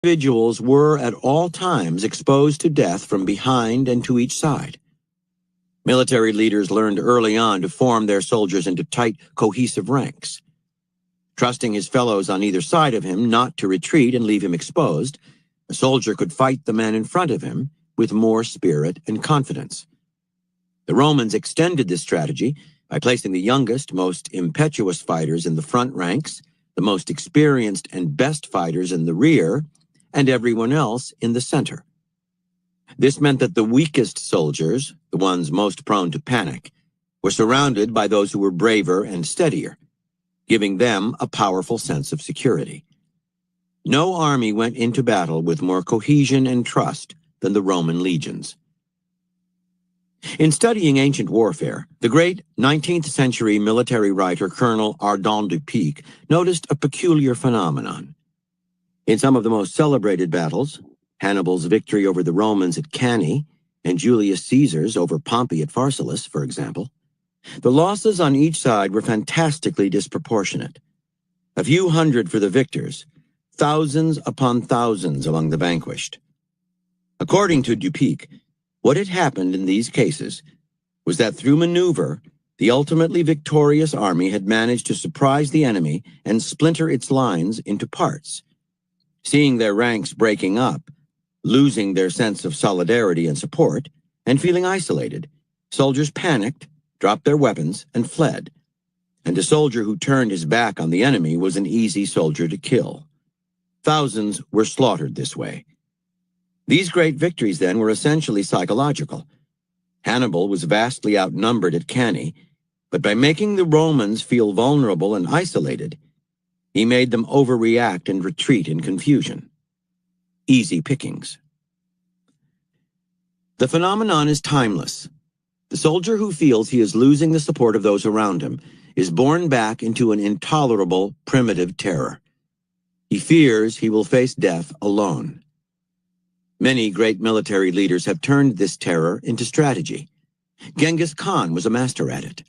Individuals were at all times exposed to death from behind and to each side. Military leaders learned early on to form their soldiers into tight, cohesive ranks. Trusting his fellows on either side of him not to retreat and leave him exposed, a soldier could fight the man in front of him with more spirit and confidence. The Romans extended this strategy by placing the youngest, most impetuous fighters in the front ranks, the most experienced and best fighters in the rear, and everyone else in the center. This meant that the weakest soldiers, the ones most prone to panic, were surrounded by those who were braver and steadier, giving them a powerful sense of security. No army went into battle with more cohesion and trust than the Roman legions. In studying ancient warfare, the great 19th century military writer Colonel Ardent du Pic noticed a peculiar phenomenon. In some of the most celebrated battles, Hannibal's victory over the Romans at Cannae and Julius Caesar's over Pompey at Pharsalus, for example, the losses on each side were fantastically disproportionate. A few hundred for the victors, thousands upon thousands among the vanquished. According to du Pic, what had happened in these cases was that through maneuver, the ultimately victorious army had managed to surprise the enemy and splinter its lines into parts. Seeing their ranks breaking up, losing their sense of solidarity and support, and feeling isolated, soldiers panicked, dropped their weapons, and fled. And a soldier who turned his back on the enemy was an easy soldier to kill. Thousands were slaughtered this way. These great victories, then, were essentially psychological. Hannibal was vastly outnumbered at Cannae, but by making the Romans feel vulnerable and isolated, he made them overreact and retreat in confusion. Easy pickings. The phenomenon is timeless. The soldier who feels he is losing the support of those around him is borne back into an intolerable, primitive terror. He fears he will face death alone. Many great military leaders have turned this terror into strategy. Genghis Khan was a master at it.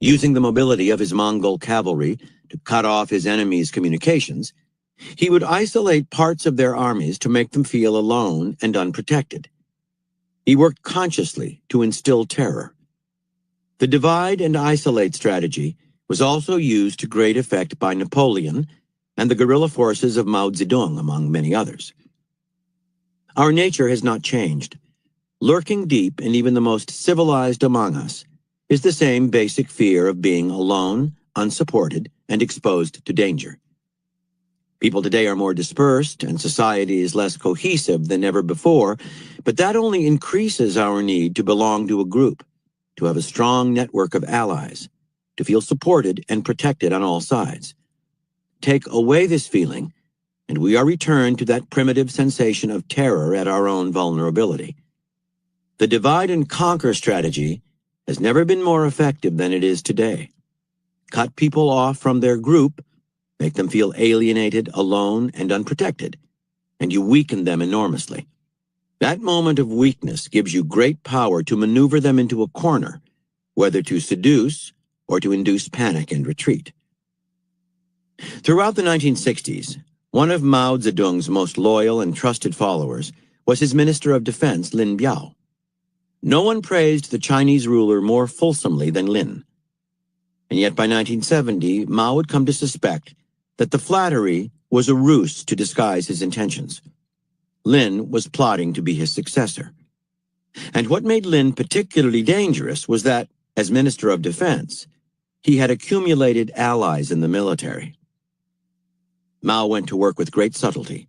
Using the mobility of his Mongol cavalry to cut off his enemies' communications, he would isolate parts of their armies to make them feel alone and unprotected. He worked consciously to instill terror. The divide and isolate strategy was also used to great effect by Napoleon and the guerrilla forces of Mao Zedong, among many others. Our nature has not changed. Lurking deep in even the most civilized among us is the same basic fear of being alone, unsupported, and exposed to danger. People today are more dispersed, and society is less cohesive than ever before, but that only increases our need to belong to a group, to have a strong network of allies, to feel supported and protected on all sides. Take away this feeling, and we are returned to that primitive sensation of terror at our own vulnerability. The divide and conquer strategy has never been more effective than it is today. Cut people off from their group, make them feel alienated, alone, and unprotected, and you weaken them enormously. That moment of weakness gives you great power to maneuver them into a corner, whether to seduce or to induce panic and retreat. Throughout the 1960s, one of Mao Zedong's most loyal and trusted followers was his Minister of Defense, Lin Biao. No one praised the Chinese ruler more fulsomely than Lin. And yet by 1970, Mao had come to suspect that the flattery was a ruse to disguise his intentions. Lin was plotting to be his successor. And what made Lin particularly dangerous was that, as Minister of Defense, he had accumulated allies in the military. Mao went to work with great subtlety.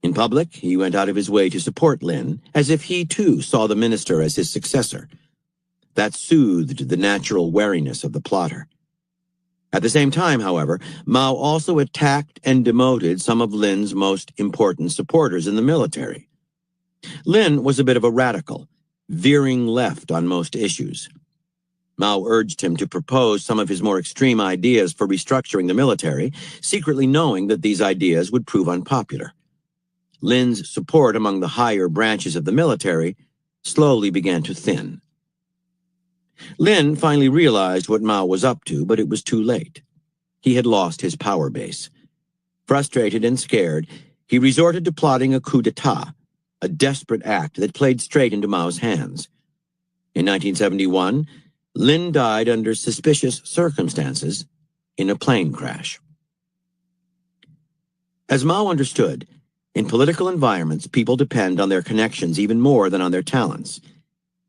In public, he went out of his way to support Lin, as if he too saw the minister as his successor. That soothed the natural wariness of the plotter. At the same time, however, Mao also attacked and demoted some of Lin's most important supporters in the military. Lin was a bit of a radical, veering left on most issues. Mao urged him to propose some of his more extreme ideas for restructuring the military, secretly knowing that these ideas would prove unpopular. Lin's support among the higher branches of the military slowly began to thin. Lin finally realized what Mao was up to, but it was too late. He had lost his power base. Frustrated and scared, He resorted to plotting a coup d'etat, a desperate act that played straight into Mao's hands. In 1971, Lin died under suspicious circumstances in a plane crash. As Mao understood, in political environments, people depend on their connections even more than on their talents.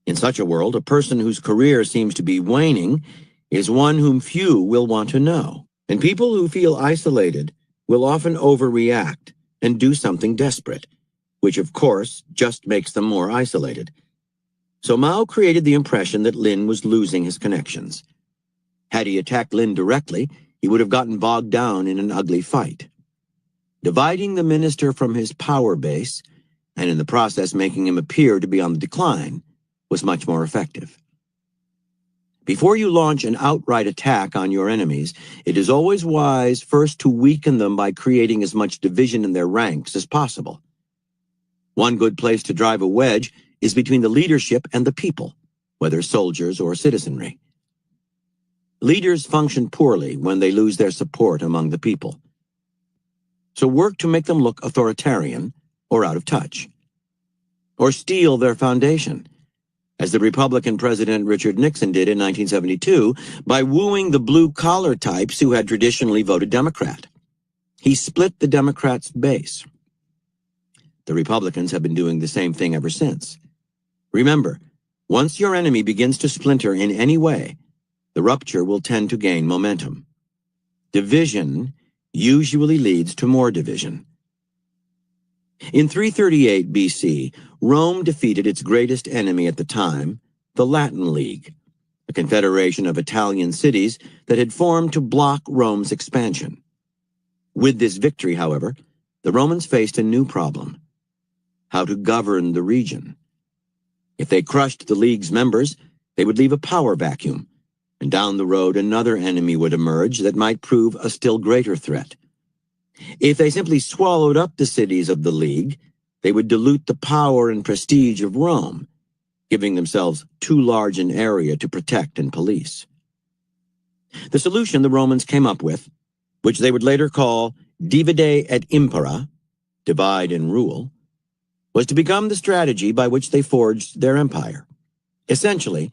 In such a world, a person whose career seems to be waning is one whom few will want to know. And people who feel isolated will often overreact and do something desperate, which of course just makes them more isolated. So Mao created the impression that Lin was losing his connections. Had he attacked Lin directly, he would have gotten bogged down in an ugly fight. Dividing the minister from his power base, and in the process making him appear to be on the decline, was much more effective. Before you launch an outright attack on your enemies, it is always wise first to weaken them by creating as much division in their ranks as possible. One good place to drive a wedge is between the leadership and the people, whether soldiers or citizenry. Leaders function poorly when they lose their support among the people. So work to make them look authoritarian or out of touch. Or steal their foundation, as the Republican President Richard Nixon did in 1972 by wooing the blue-collar types who had traditionally voted Democrat. He split the Democrats' base. The Republicans have been doing the same thing ever since. Remember, once your enemy begins to splinter in any way, the rupture will tend to gain momentum. Division usually leads to more division. In 338 BC, Rome defeated its greatest enemy at the time, the Latin League, a confederation of Italian cities that had formed to block Rome's expansion. With this victory, however, the Romans faced a new problem: how to govern the region. If they crushed the League's members, they would leave a power vacuum, and down the road another enemy would emerge that might prove a still greater threat. If they simply swallowed up the cities of the League, they would dilute the power and prestige of Rome, giving themselves too large an area to protect and police. The solution the Romans came up with, which they would later call divide et impera, divide and rule, was to become the strategy by which they forged their empire. Essentially,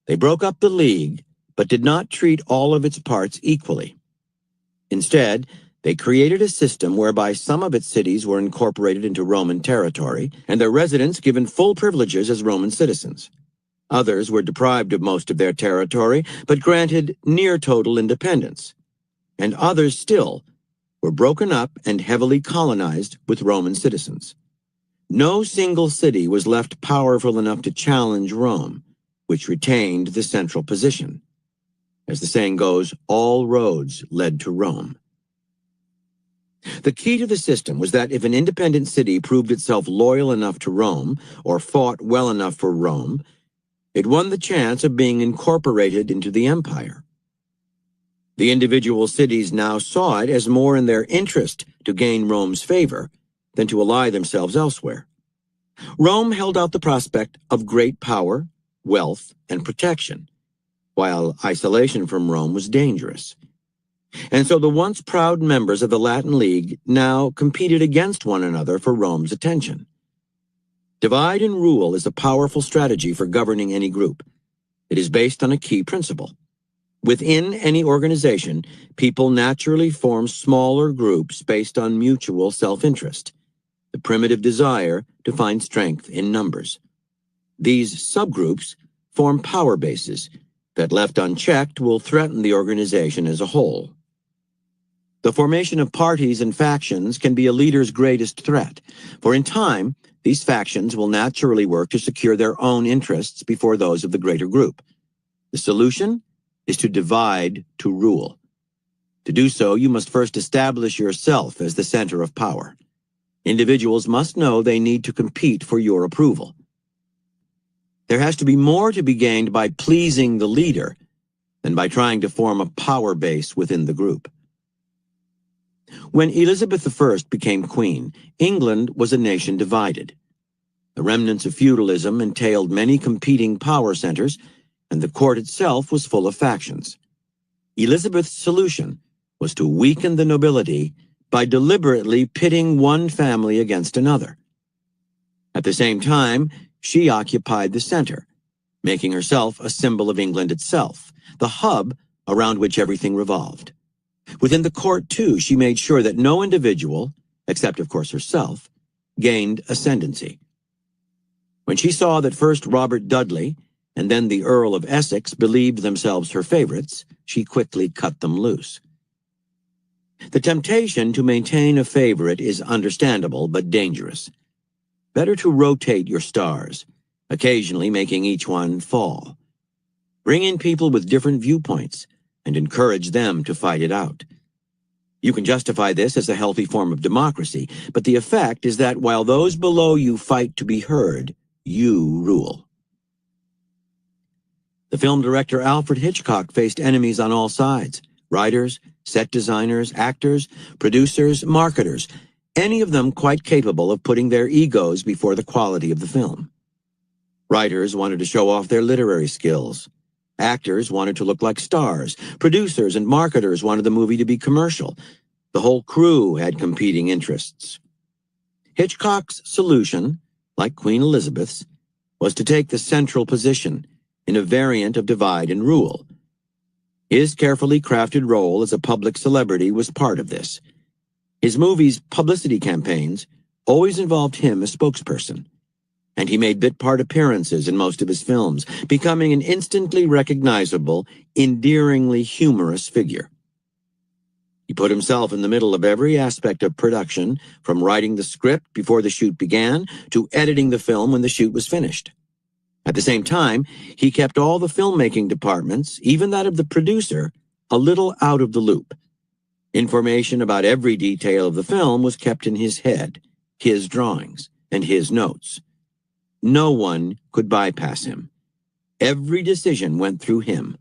they broke up the League, but did not treat all of its parts equally. Instead, they created a system whereby some of its cities were incorporated into Roman territory, and their residents given full privileges as Roman citizens. Others were deprived of most of their territory, but granted near-total independence. And others still were broken up and heavily colonized with Roman citizens. No single city was left powerful enough to challenge Rome, which retained the central position. As the saying goes, all roads led to Rome. The key to the system was that if an independent city proved itself loyal enough to Rome, or fought well enough for Rome, it won the chance of being incorporated into the empire. The individual cities now saw it as more in their interest to gain Rome's favor than to ally themselves elsewhere. Rome held out the prospect of great power, wealth, and protection, while isolation from Rome was dangerous. And so the once proud members of the Latin League now competed against one another for Rome's attention. Divide and rule is a powerful strategy for governing any group. It is based on a key principle. Within any organization, people naturally form smaller groups based on mutual self-interest, the primitive desire to find strength in numbers. These subgroups form power bases that, left unchecked, will threaten the organization as a whole. The formation of parties and factions can be a leader's greatest threat, for in time, these factions will naturally work to secure their own interests before those of the greater group. The solution is to divide to rule. To do so, you must first establish yourself as the center of power. Individuals must know they need to compete for your approval. There has to be more to be gained by pleasing the leader than by trying to form a power base within the group. When Elizabeth I became queen, England was a nation divided. The remnants of feudalism entailed many competing power centers, and the court itself was full of factions. Elizabeth's solution was to weaken the nobility by deliberately pitting one family against another. At the same time, she occupied the center, making herself a symbol of England itself, the hub around which everything revolved. Within the court, too, she made sure that no individual, except of course herself, gained ascendancy. When she saw that first Robert Dudley and then the Earl of Essex believed themselves her favorites, she quickly cut them loose. The temptation to maintain a favorite is understandable but dangerous. Better to rotate your stars, occasionally making each one fall. Bring in people with different viewpoints and encourage them to fight it out. You can justify this as a healthy form of democracy, but the effect is that while those below you fight to be heard, you rule. The film director Alfred Hitchcock faced enemies on all sides: writers, set designers, actors, producers, marketers, any of them quite capable of putting their egos before the quality of the film. Writers wanted to show off their literary skills. Actors wanted to look like stars. Producers and marketers wanted the movie to be commercial. The whole crew had competing interests. Hitchcock's solution, like Queen Elizabeth's, was to take the central position in a variant of divide and rule. His carefully crafted role as a public celebrity was part of this. His movies' publicity campaigns always involved him as spokesperson, and he made bit-part appearances in most of his films, becoming an instantly recognizable, endearingly humorous figure. He put himself in the middle of every aspect of production, from writing the script before the shoot began to editing the film when the shoot was finished. At the same time, he kept all the filmmaking departments, even that of the producer, a little out of the loop. Information about every detail of the film was kept in his head, his drawings, and his notes. No one could bypass him. Every decision went through him.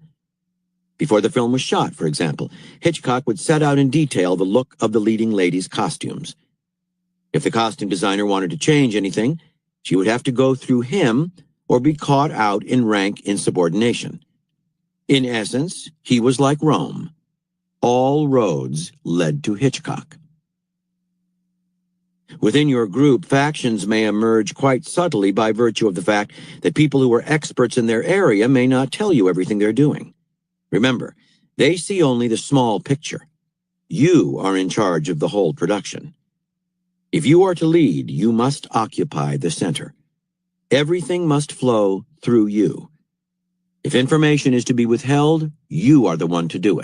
Before the film was shot, for example, Hitchcock would set out in detail the look of the leading lady's costumes. If the costume designer wanted to change anything, she would have to go through him or be caught out in rank insubordination. In essence, he was like Rome. All roads led to Hitchcock. Within your group, factions may emerge quite subtly by virtue of the fact that people who are experts in their area may not tell you everything they're doing. Remember, they see only the small picture. You are in charge of the whole production. If you are to lead, you must occupy the center. Everything must flow through you. If information is to be withheld, you are the one to do it.